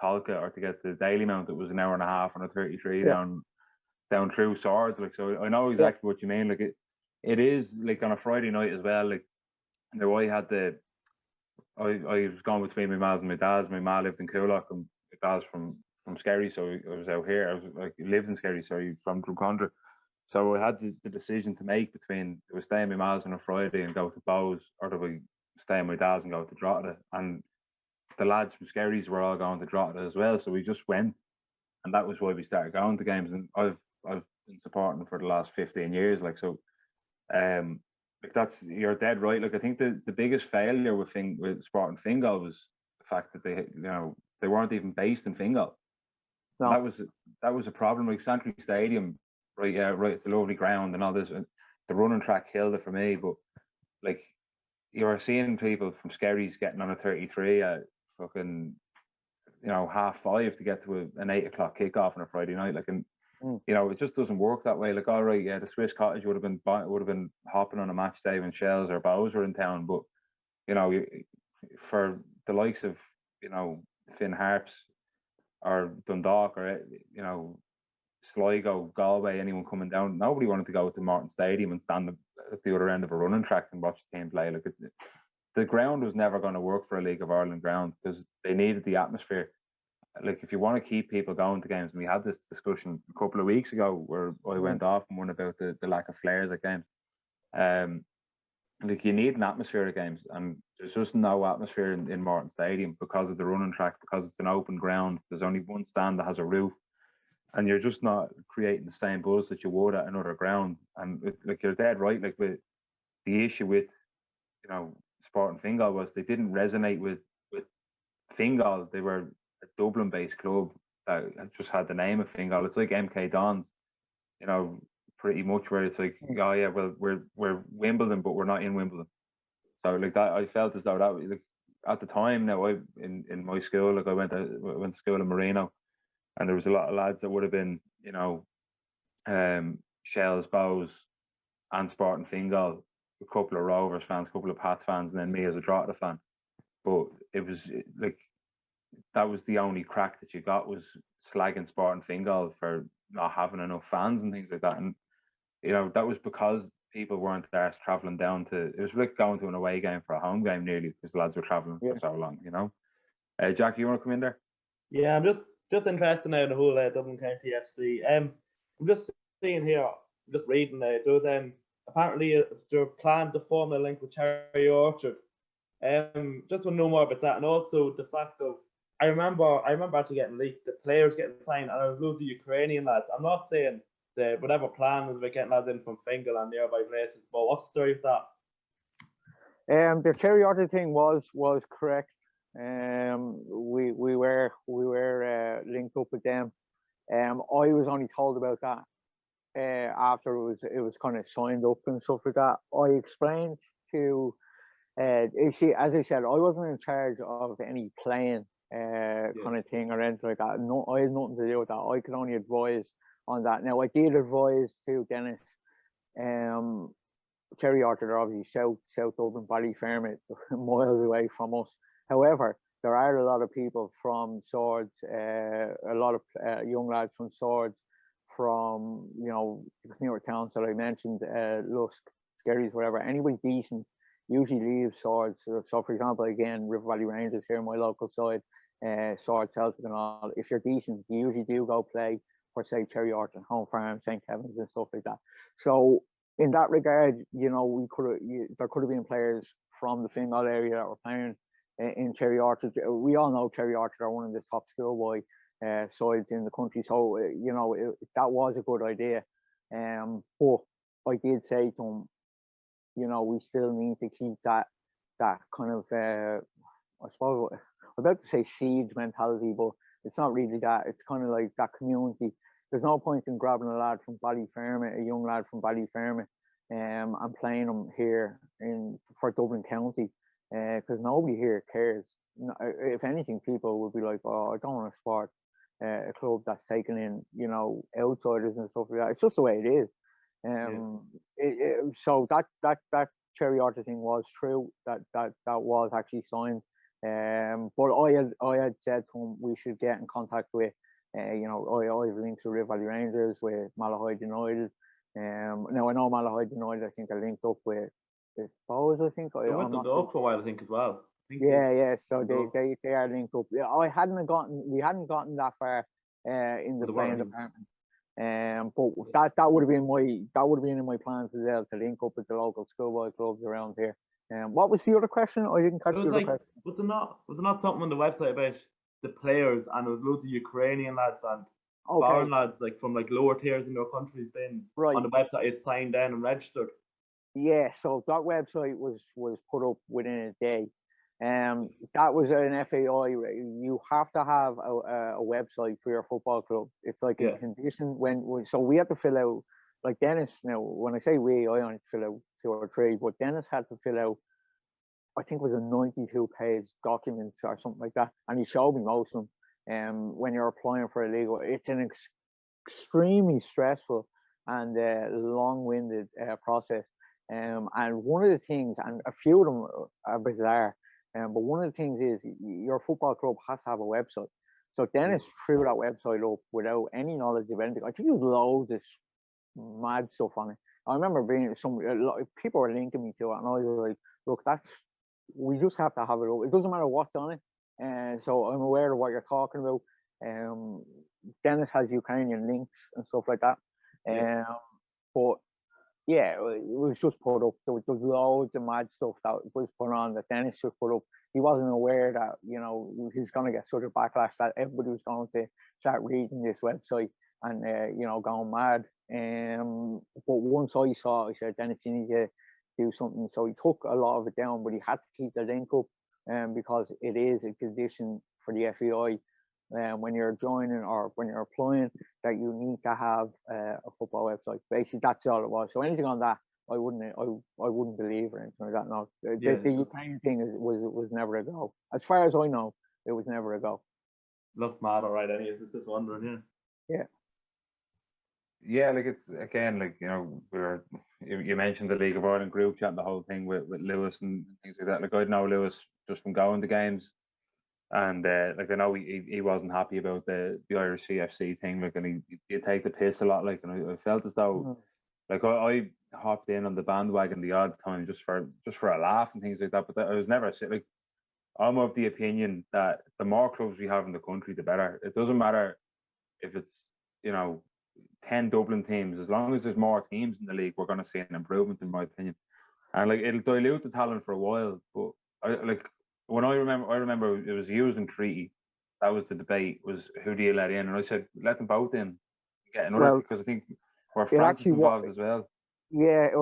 Talca or to get to Dalymount, it was an hour and a half on a 33 down through Swords. Like, so I know exactly what you mean. Like it is like on a Friday night as well. Like, you know, I was going between my ma's and my dad's. My ma lived in Coolock and my dad's from Skerry, so I was out here. I was like lived in Skerry, so he's from Drumcondra. So I had the decision to make between do I stay in my ma's on a Friday and go to Bows, or do I stay in my dad's and go to Drogheda? And the lads from Skerries were all going to Drogheda as well, so we just went, and that was why we started going to games. And I've been supporting for the last 15 years, like, so. Like that's, you're dead right. Like I think the biggest failure with Sporting Fingal was the fact that they weren't even based in Fingal. No. That was a problem. Like Santry Stadium, right? Yeah, right. It's a lovely ground and all this. The running track killed it for me. But like you are seeing people from Skerries getting on a 33 at fucking 5:30 to get to an 8 o'clock kickoff on a Friday night. Like, and you know, it just doesn't work that way. Like, all right, yeah, the Swiss Cottage would have been hopping on a match day when Shells or Bows were in town, but you know, for the likes of Finn Harps or Dundalk or Sligo, Galway, anyone coming down, nobody wanted to go to Morton Stadium and stand at the other end of a running track and watch the team play. Like, the ground was never going to work for a League of Ireland ground because they needed the atmosphere. like if you want to keep people going to games, and we had this discussion a couple of weeks ago where I went off and one about the lack of flares at games. Like you need an atmosphere at games, and there's just no atmosphere in Morton Stadium because of the running track, because it's an open ground. There's only one stand that has a roof, and you're just not creating the same buzz that you would at another ground. And like you're dead right. Like the issue with Sporting Fingal was they didn't resonate with Fingal. They were a Dublin-based club that just had the name of Fingal. It's like MK Dons, pretty much, where it's like, oh yeah, well we're Wimbledon, but we're not in Wimbledon. So like that, I felt as though that like, at the time. Now I in my school, like I went to school in Marino, and there was a lot of lads that would have been, Shells, Bows, and Sporting Fingal, a couple of Rovers fans, a couple of Pats fans, and then me as a Drogheda fan. But it was like that was the only crack that you got, was slagging Sporting Fingal for not having enough fans and things like that. And that was because people weren't there traveling down to. It was like going to an away game for a home game nearly, because the lads were traveling for so long. Jack, you want to come in there? Yeah, I'm just interested now in the whole Dublin County FC. I'm just seeing here, just reading there's apparently they're planning to form a link with Cherry Orchard. Just want to know more about that, and also the fact of I remember actually getting leaked, the players getting signed, and I was losing Ukrainian lads. I'm not saying the whatever plan was about getting lads in from Fingal and nearby places, but what's the story with that? The Cherry Orchard thing was correct. We were linked up with them. I was only told about that after it was kind of signed up and stuff like that. I explained to as I said, I wasn't in charge of any playing kind of thing or anything like that. No, I had nothing to do with that. I could only advise on that. Now I did advise to Dennis. Cherry Orchard are obviously South Dublin, Ballyfermot, miles away from us. However, there are a lot of people from Swords, a lot of young lads from Swords, from newer towns that I mentioned, Lusk, Skerries, whatever. Anybody decent usually leaves Swords. So for example, again, River Valley Rangers here, my local side, Swords, Celtic and all. If you're decent, you usually do go play for, say, Cherry Orchard, Home Farm, St. Kevin's and stuff like that. So in that regard, there could have been players from the Fingal area that were playing in Cherry Orchard. We all know Cherry Orchard are one of the top schoolboy sides in the country, so that was a good idea. But I did say to him, we still need to keep that kind of I suppose I'm about to say siege mentality, but it's not really that. It's kind of like that community. There's no point in grabbing a lad from Ballyfermot, a young lad from Ballyfermot, and playing him here for Dublin County, because nobody here cares. If anything, people would be like, "Oh, I don't want to support a club that's taking in, outsiders and stuff like that." It's just the way it is. So that Cherry Orchard thing was true. That was actually signed. But I had said to him we should get in contact with. I have links with River Valley Rangers, with Malahide United. Now I know Malahide United. I think they're linked up with Bows. I think. They went to the Oak for a while, I think, as well. Yeah. So they are linked up. Yeah, we hadn't gotten that far in the playing department. But that would have been in my plans as well, to link up with the local schoolboy clubs around here. What was the other question? I didn't catch the other question. Was there not something on the website about the players, and there was loads of Ukrainian lads and foreign lads, like from like lower tiers in their countries, been on the website, is signed in and registered? Yeah, so that website was put up within a day. That was an FAI. You have to have a website for your football club. It's like a condition so we had to fill out, like Dennis. Now, when I say we, I only fill out 2 or 3, but Dennis had to fill out, I think it was a 92-page document or something like that, and he showed me most of them. When you're applying for a league, it's an extremely stressful and long-winded process. And one of the things, and a few of them are bizarre, but one of the things is your football club has to have a website. So Dennis threw that website up without any knowledge of anything. I think there was loads of mad stuff on it. I remember people were linking me to it, and I was like, look, we just have to have it up. It doesn't matter what's on it. And so I'm aware of what you're talking about. Dennis has Ukrainian links and stuff like that. But yeah, it was just put up. There was loads of mad stuff that was put on that Dennis just put up. He wasn't aware that, you know, he was going to get such a backlash that everybody was going to start reading this website and, you know, going mad. But once I saw it, I said, Dennis, you need to do something. So he took a lot of it down, but he had to keep the link up because it is a condition for the FEI when you're joining or when you're applying that you need to have a football website. Basically, that's all it was. So anything on that, I wouldn't believe or anything like that. No, the Ukraine thing was never a go. As far as I know, it was never a go. Looks mad, all right. Anyways, it's just wondering, Yeah, like it's again, like, you know, you mentioned the League of Ireland group chat, the whole thing with Lewis and things like that. Like, I know Lewis just from going to games, and like, I know he wasn't happy about the Irish CFC thing, like, and he did take the piss a lot, like, and I felt as though like I hopped in on the bandwagon the odd time just for a laugh and things like that, but I was never like, I'm of the opinion that the more clubs we have in the country, the better. It doesn't matter if it's, you know, 10 Dublin teams, as long as there's more teams in the league, we're going to see an improvement, in my opinion. And like, it'll dilute the talent for a while, but I remember it was Hughes and Treaty. That was the debate, was who do you let in? And I said, let them both in, get another, because I think we're Francis involved as well. Yeah, it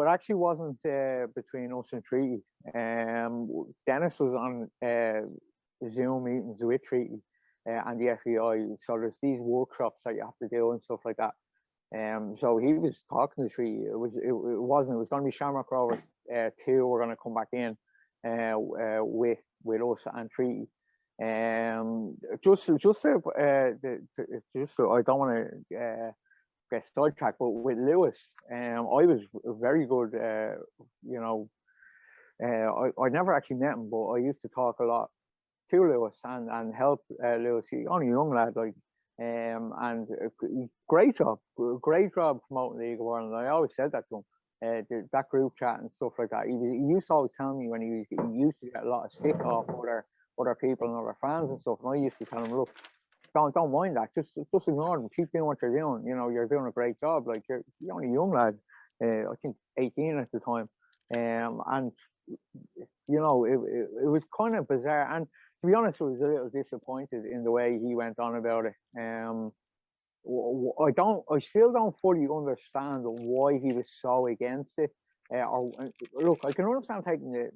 actually wasn't between us and Treaty. Dennis was on Zoom meetings with Treaty and the FEI. So there's these workshops that you have to do and stuff like that. So he was talking to Treaty. It was going to be Shamrock Rovers 2 were going to come back in with us and Treaty. Just so I don't want to get sidetracked, but with Lewis, I was very good. You know, I never actually met him, but I used to talk a lot to Lewis and help Lewis. He's only a young lad, like, and great job promoting the League of Ireland. I always said that to him. That group chat and stuff like that. He used to always tell me when he used to get a lot of stick off other people and other fans and stuff. And I used to tell him, look, don't mind that. Just ignore them. Keep doing what you're doing. You know, you're doing a great job. Like, you're only a young lad. I think 18 at the time. And you know, it was kind of bizarre. And to be honest, I was a little disappointed in the way he went on about it. I still don't fully understand why he was so against it. Look, I can understand taking the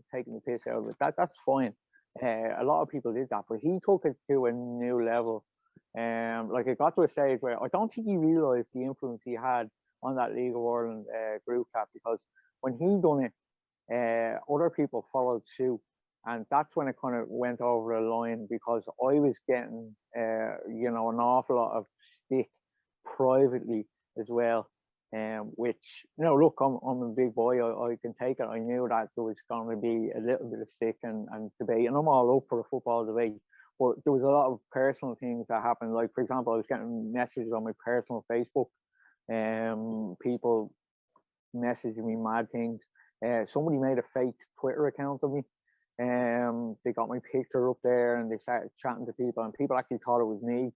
piss out of it. That's fine. A lot of people did that, but he took it to a new level. Like, it got to a stage where I don't think he realised the influence he had on that League of Ireland group chat, because when he done it, other people followed suit, and that's when it kind of went over the line, because I was getting you know, an awful lot of stick privately as well. Which, you know, look, I'm a big boy, I can take it. I knew that there was going to be a little bit of stick and debate, and I'm all up for a football debate, but there was a lot of personal things that happened. Like, for example, I was getting messages on my personal Facebook, people messaging me mad things. Somebody made a fake Twitter account of me. They got my picture up there and they started chatting to people, and people actually thought it was me.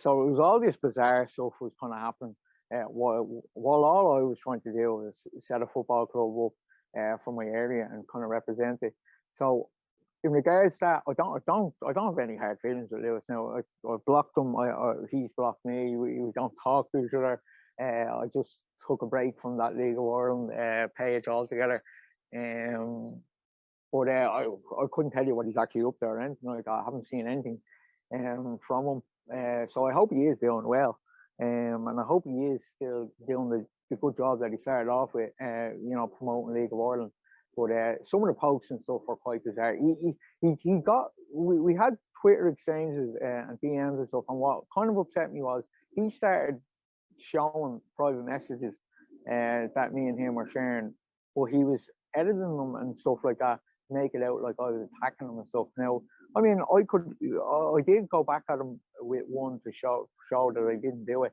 So it was all this bizarre stuff was kind of happening. While all I was trying to do was set a football club up for my area and kind of represent it. So in regards to that, I don't have any hard feelings with Lewis now. I blocked him. He's blocked me. We don't talk to each other. I just took a break from that League of Ireland page altogether. But I couldn't tell you what he's actually up there or anything like that. I haven't seen anything from him. So I hope he is doing well. And I hope he is still doing the good job that he started off with, you know, promoting League of Ireland. But some of the posts and stuff were quite bizarre. We had Twitter exchanges and DMs and stuff, and what kind of upset me was he started showing private messages that me and him were sharing, but he was editing them and stuff like that, make it out like I was attacking him and stuff. Now, I mean, I did go back at him with one to show that I didn't do it,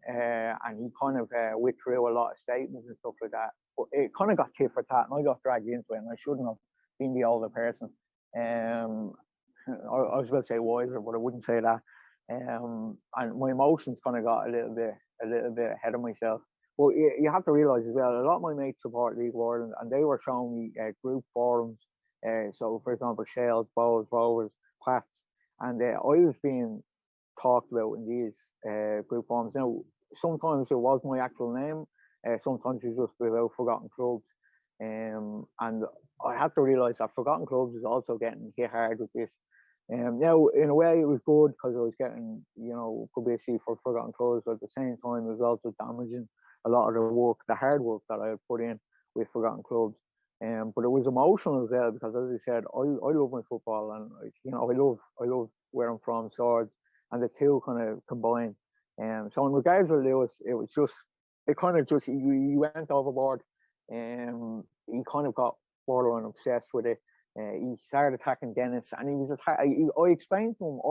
and he kind of withdrew a lot of statements and stuff like that. But it kind of got tit for tat, and I got dragged into it, and I shouldn't have been the older person. I was going to say wiser, but I wouldn't say that. and my emotions kind of got a little bit ahead of myself. But you have to realise as well, a lot of my mates support League of Ireland, and they were showing me group forums. So, for example, Shells, Bows, Rovers, Pats, and I was being talked about in these group forums. Now, sometimes it was my actual name, sometimes it was just about forgotten clubs. And I have to realise that forgotten clubs is also getting hit hard with this. Now, in a way, it was good because I was getting, publicity for forgotten clubs, but at the same time, it was also damaging a lot of the work, the hard work that I had put in with forgotten clubs. But it was emotional as well because, as I said, I love my football, and I love where I'm from, Swords, and the two kind of combine. So in regards with Lewis, it was just he went overboard, and he kind of got borderline obsessed with it. He started attacking Dennis, and he was I explained to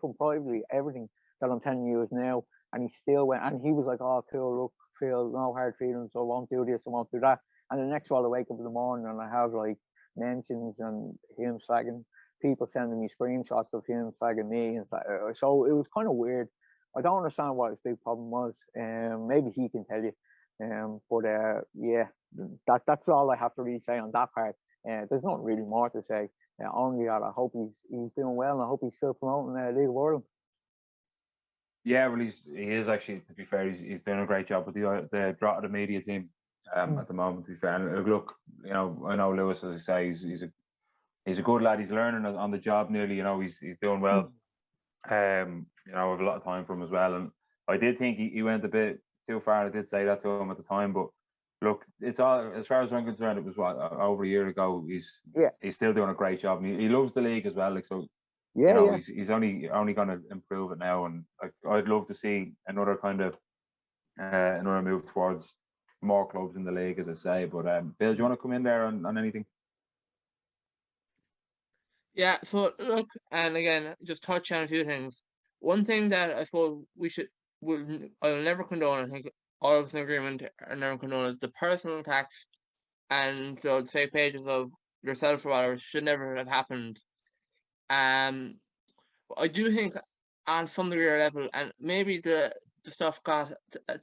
him privately everything that I'm telling you is now, and he still went, and he was like, "Oh, cool, look, Phil, no hard feelings. I won't do this, I won't do that." And the next while I wake up in the morning and I have like mentions and him slagging people, sending me screenshots of him slagging me, and so it was kind of weird. I don't understand what his big problem was. Maybe he can tell you. But yeah, that's all I have to really say on that part. There's not really more to say. Only that I hope he's doing well, and I hope he's still promoting League of Ireland. Yeah, well, he is actually. To be fair, he's doing a great job with the drop of the media team at the moment. To be fair, and look, I know Lewis, as I say, he's a good lad. He's learning on the job nearly. He's doing well. I have a lot of time for him as well, and I did think he went a bit too far. I did say that to him at the time, but look, it's all, as far as I'm concerned, it was over a year ago. He's still doing a great job, and he loves the league as well. Like, so, he's only going to improve it now, and I'd love to see another kind of another move towards more clubs in the league, as I say. But Bill, do you want to come in there on anything? Yeah, so look, and again, just touch on a few things. One thing that I suppose I'll never condone, I think all of us in agreement are never condone, is the personal attacks and the fake pages of yourself or whatever should never have happened. But I do think on some degree or level, and maybe the stuff got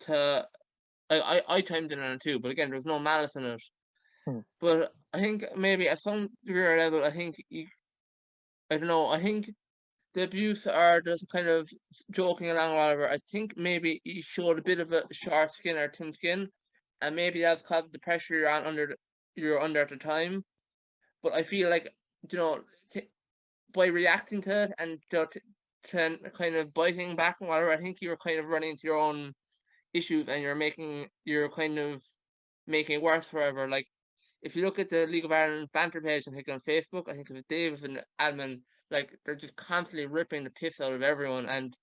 to I timed it on it too, but again, there's no malice in it. But I think maybe at some degree or level, I think I don't know. I think the abuse or just kind of joking along or whatever. I think maybe he showed a bit of a short skin or thin skin, and maybe that's because of the pressure you're under at the time. But I feel like by reacting to it and to kind of biting back and whatever, I think you're kind of running into your own issues, and you're kind of making it worse forever. Like, if you look at the League of Ireland banter page, I think on Facebook, I think it's Dave and admin, like, they're just constantly ripping the piss out of everyone, and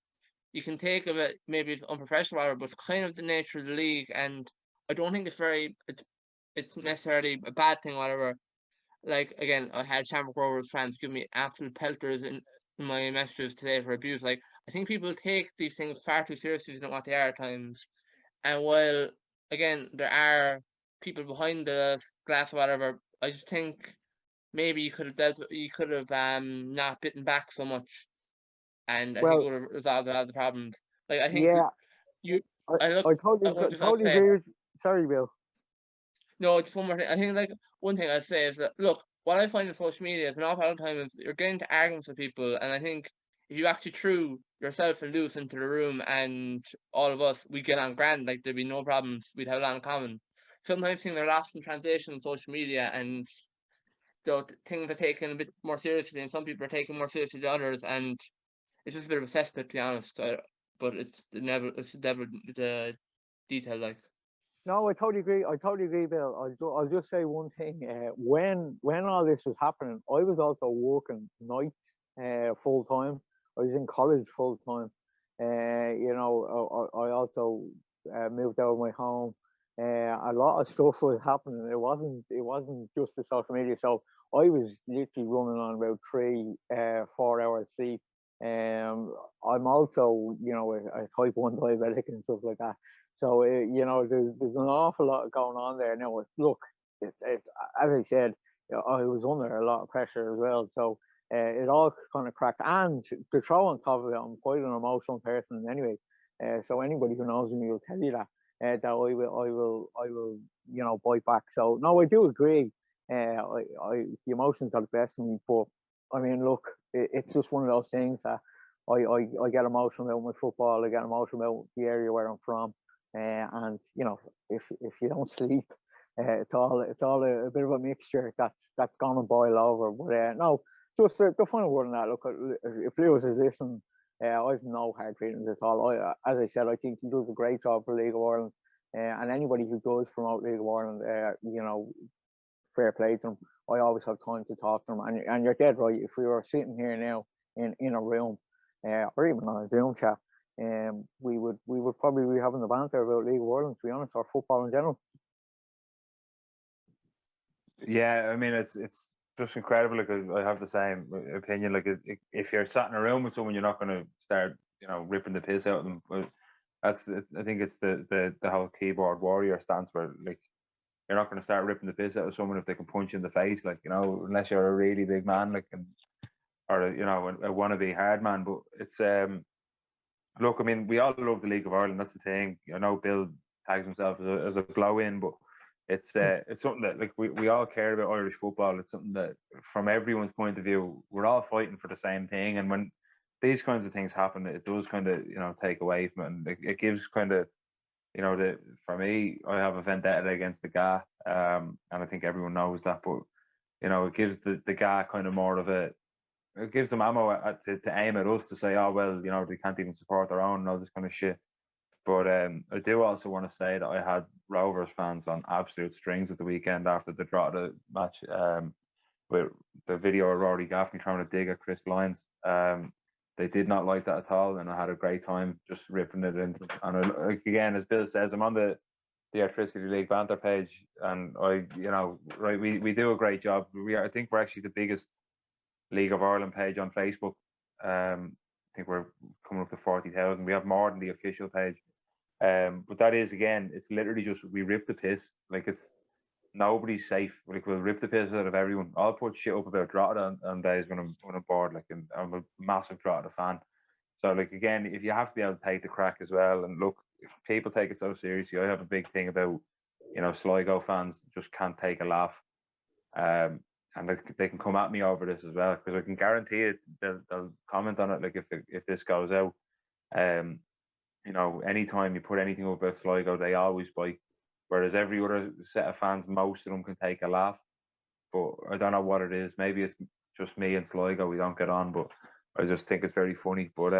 you can take of it, maybe it's unprofessional, whatever, but it's kind of the nature of the league, and I don't think it's necessarily a bad thing, whatever. Like, again, I had Shamrock Rovers fans give me absolute pelters in my messages today for abuse. Like, I think people take these things far too seriously than what they are at times. And while, again, there are people behind the glass or whatever, I just think maybe you could have not bitten back so much, and I think it would have resolved a lot of the problems. Like, I think I totally agree with. Sorry, Bill. No, just one more thing. I think, like, one thing I'd say is that, look, what I find in social media is an awful lot of time is you're getting to arguments with people, and I think if you actually threw yourself and Lewis into the room and all of us, we get on grand, like, there'd be no problems, we'd have a lot in common. Sometimes things are lost in translation on social media, and things are taken a bit more seriously, and some people are taken more seriously than others, and it's just a bit of a cesspit, to be honest. But it's never the detail, like. No, I totally agree. Bill. I'll just say one thing. When all this was happening, I was also working nights full time. I was in college full time. I also moved out of my home. A lot of stuff was happening. It wasn't just the social media. So I was literally running on about 3-4 hours sleep. I'm also, a type 1 diabetic and stuff like that. So, there's an awful lot going on there. Now, look, as I said, I was under a lot of pressure as well. So, it all kind of cracked. And to throw on top of it, I'm quite an emotional person anyway. So anybody who knows me will tell you that I will, bite back. So no, I do agree. The emotions got the best of me, but I mean, look, it's just one of those things that I get emotional about my football. I get emotional about the area where I'm from, and if you don't sleep, it's all a bit of a mixture that's gonna boil over. But no, just the final word on that. Look, if Lewis is listening, I've no hard feelings at all. As I said, I think he does a great job for League of Ireland, and anybody who does promote League of Ireland, fair play to them. I always have time to talk to them, and you're dead right. If we were sitting here now in a room, or even on a Zoom chat, we would probably be having the banter about League of Ireland, to be honest, or football in general. Yeah, I mean, it's just incredible. Like, I have the same opinion. Like, if you're sat in a room with someone, you're not going to start, ripping the piss out of them. But I think it's the whole keyboard warrior stance where, like, you're not going to start ripping the piss out of someone if they can punch you in the face, like, unless you're a really big man, like, or a wannabe hard man. But it's look, I mean, we all love the League of Ireland. That's the thing. I know Bill tags himself as a blow-in, but it's something that, like, we all care about Irish football. It's something that, from everyone's point of view, we're all fighting for the same thing. And when these kinds of things happen, it does kind of take away from it, and it gives kind of for me, I have a vendetta against the GA, and I think everyone knows that. But it gives the GA kind of more of it gives them ammo to aim at us, to say, oh well, they can't even support their own and all this kind of shit. But I do also want to say that I had Rovers fans on absolute strings at the weekend after the draw of the match, with the video of Rory Gaffney trying to dig at Chris Lyons. They did not like that at all, and I had a great time just ripping it into. And like, again, as Bill says, I'm on the Electricity League banter page, and we do a great job. I think we're actually the biggest League of Ireland page on Facebook. I think we're coming up to 40,000. We have more than the official page. But that is, again, it's literally just, we rip the piss. Like, it's nobody's safe. Like, we'll rip the piss out of everyone. I'll put shit up about Drogheda on days when I'm bored. Like, and I'm a massive Drogheda fan. So, like, again, if you have to be able to take the crack as well, and look, if people take it so seriously, I have a big thing about, Sligo fans just can't take a laugh. And they can come at me over this as well, because I can guarantee it, they'll comment on it. Like, if this goes out, anytime you put anything up about Sligo, they always bite. Whereas every other set of fans, most of them can take a laugh. But I don't know what it is. Maybe it's just me and Sligo, we don't get on. But I just think it's very funny. But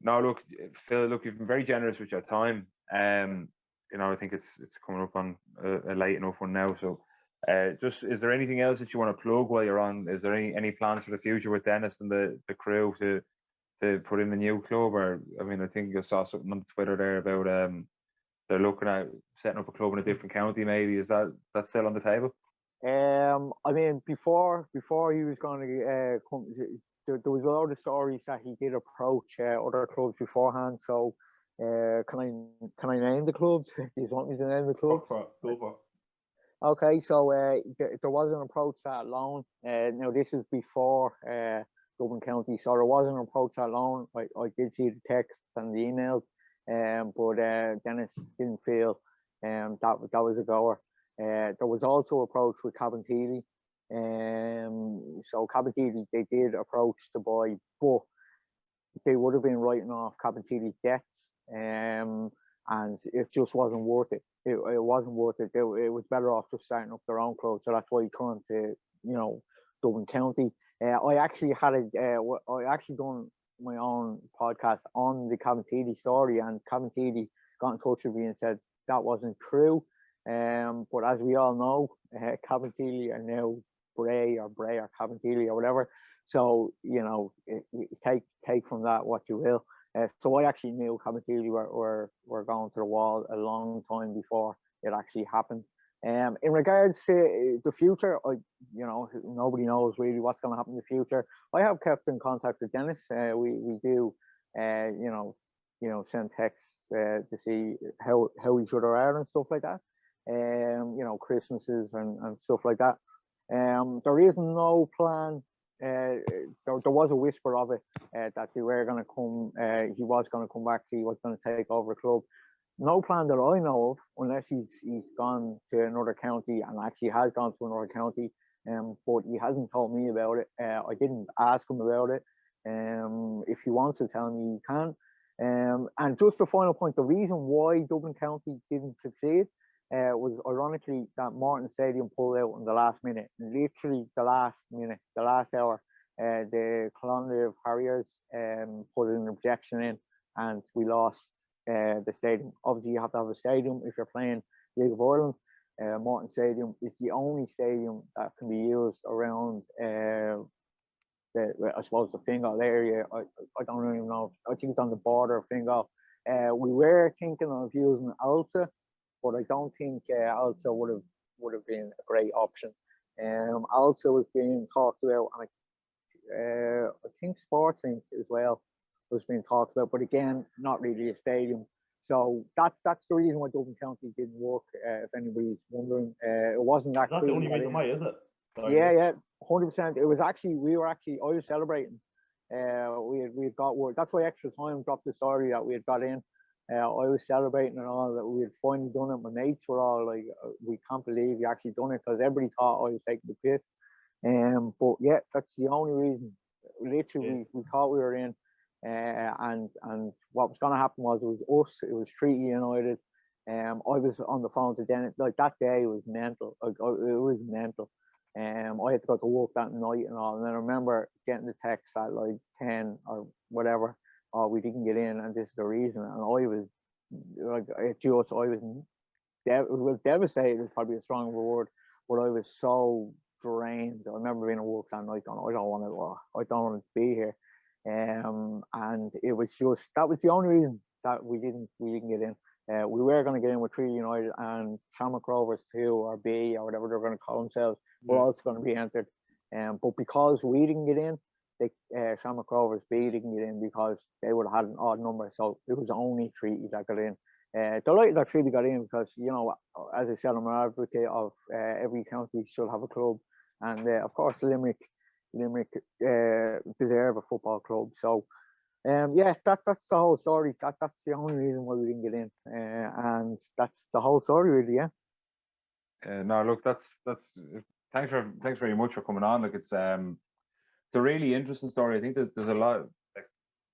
no, look, Phil, you've been very generous with your time. I think it's coming up on a late enough one now. So, just, is there anything else that you want to plug while you're on? Is there any plans for the future with Dennis and the crew to put in a new club? Or, I mean, I think I saw something on Twitter there about they're looking at setting up a club in a different county. Maybe is that still on the table? I mean, before he was going to come, there was a lot of stories that he did approach other clubs beforehand. So, can I name the clubs? Do you want me to name the clubs? Go for it. Okay, so there was an approach that loan. Now, this is before Dublin County, so there was an approach that loan. I did see the texts and the emails, but Dennis didn't feel that was a goer. There was also approach with Cabinteely. So Cabinteely, they did approach to buy, but they would have been writing off Cabinteely's debts, and it just wasn't worth it. It wasn't worth it. It was better off just starting up their own club. So that's why he turned to Dublin County. I actually done my own podcast on the Cabinteely story, and Cabinteely got in touch with me and said that wasn't true. But as we all know, Cabinteely are now Bray or Cabinteely or whatever. So take from that what you will. So I actually knew Cabinteely were going to the wall a long time before it actually happened. In regards to the future, nobody knows really what's going to happen in the future. I have kept in contact with Dennis. We do, send texts to see how each other are and stuff like that. Christmases and stuff like that. There is no plan there was a whisper of it that they were going to come. He was going to come back. He was going to take over the club. No plan that I know of, unless he's gone to another county and actually has gone to another county. But he hasn't told me about it. I didn't ask him about it. If he wants to tell me, he can. And just the final point, the reason why Dublin County didn't succeed was ironically that Morton Stadium pulled out in the last minute, literally the last minute, the last hour. The Clonliffe Harriers put an objection in, and we lost the stadium. Obviously, you have to have a stadium if you're playing League of Ireland. Morton Stadium is the only stadium that can be used around I suppose the Fingal area. I don't even know. I think it's on the border of Fingal. We were thinking of using Alta, but I don't think Alta would have been a great option. Alta was being talked about, and I think Sporting as well was being talked about, but again, not really a stadium. So that's the reason why Dublin County didn't work. If anybody's wondering, it wasn't that. That's not the only reason why, is it? Yeah, 100%. It was actually I was celebrating. We had got word. That's why Extra Time dropped the story that we had got in. I was celebrating and all that we had finally done it. My mates were all like, "We can't believe you actually done it," because everybody thought I was taking the piss. But yeah, that's the only reason. Literally, we thought we were in, and what was going to happen was it was us. It was Treaty United. I was on the phone to Dennis. Like that day was mental. It was mental. I had to go to work that night and all, and then I remember getting the text at like 10 or whatever. Oh, we didn't get in, and this is the reason. And I was like, devastated is probably a strong word, but I was so drained. I remember being at work that night going, I don't want to be here. And it was just that was the only reason that we didn't get in. We were going to get in with Treaty United and Shamrock Rovers 2 or B or whatever they're going to call themselves. We're also going to be entered. But because we didn't get in, the Shamrock Rovers B didn't get in because they would have had an odd number. So it was only Treaty that got in. Delighted that Treaty got in because, you know, as I said, I'm an advocate of every county should have a club. And of course, Limerick deserve a football club. So yeah, that's the whole story. That's the only reason why we didn't get in, and that's the whole story, really. Yeah. No, look, that's thanks very much for coming on. Like it's a really interesting story. I think there's a lot that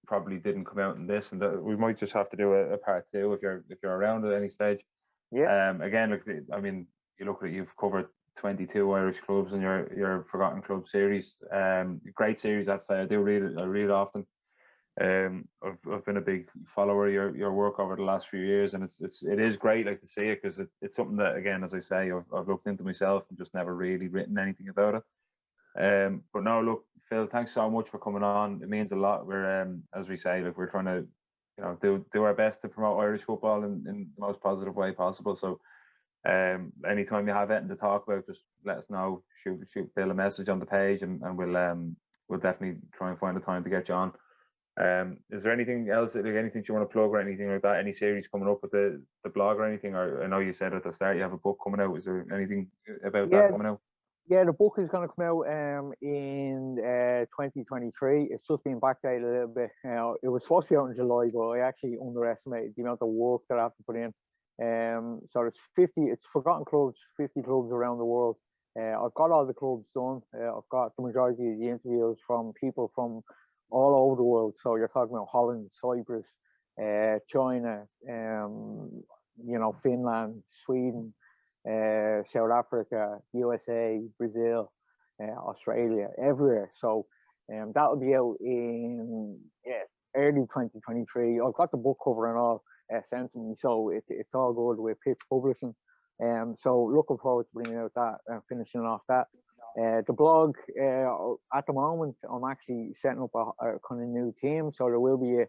probably didn't come out in this, and that we might just have to do a part 2 if you're around at any stage. Yeah. Again, look, I mean, you look at it, you've covered 22 Irish clubs in your Forgotten Club series. Great series, I'd say. I do read it. I read it often. I've been a big follower of your work over the last few years, and it is great, like, to see it, because it's something that, again, as I say, I've looked into myself and just never really written anything about it. But no, look, Phil, thanks so much for coming on. It means a lot. We're as we say, like, we're trying to, you know, do our best to promote Irish football in the most positive way possible. So anytime you have anything to talk about, just let us know. Shoot Phil a message on the page, and we'll definitely try and find a time to get you on. Is there anything else, like anything you want to plug or anything like that? Any series coming up with the blog or anything? Or I know you said at the start you have a book coming out. Is there anything about that coming out? Yeah, the book is going to come out in 2023. It's just been backdated a little bit. It was supposed to be out in July, but I actually underestimated the amount of work that I have to put in. So it's Forgotten Clubs, 50 clubs around the world. I've got all the clubs done. I've got the majority of the interviews from people from all over the world. So you're talking about Holland, Cyprus, China, you know, Finland, Sweden, South Africa, USA, Brazil, Australia, everywhere. So that will be out in early 2023. I've got the book cover and all sent to me, so it's all good with Pitch Publishing. So looking forward to bringing out that and finishing off that. The blog, at the moment, I'm actually setting up a kind of new team, so there will be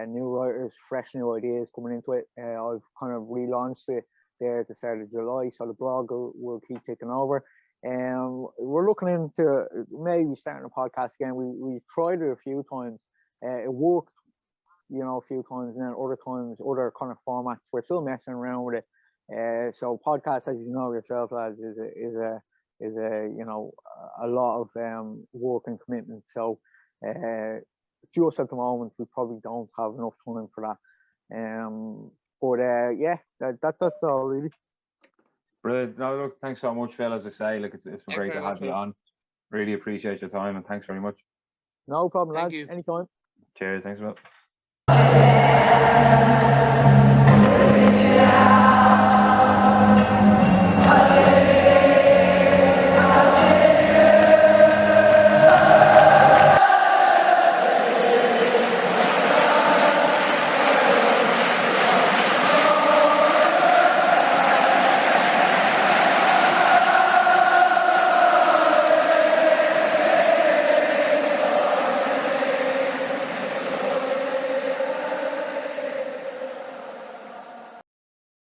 new writers, fresh new ideas coming into it. I've kind of relaunched it there at the start of July, so the blog will keep taking over. We're looking into maybe starting a podcast again. We tried it a few times. It worked, you know, a few times, and then other times, other kind of formats. We're still messing around with it. So podcast, as you know yourself, lads, is a is a lot of work and commitment. So just at the moment we probably don't have enough time for that. That's all really. Brilliant. No, look, thanks so much, Phil. As I say, look, it's been Thanks great very to much, have you Phil. on. Really appreciate your time, and thanks very much. No problem, Thank lads. you. Anytime. Cheers. Thanks a lot.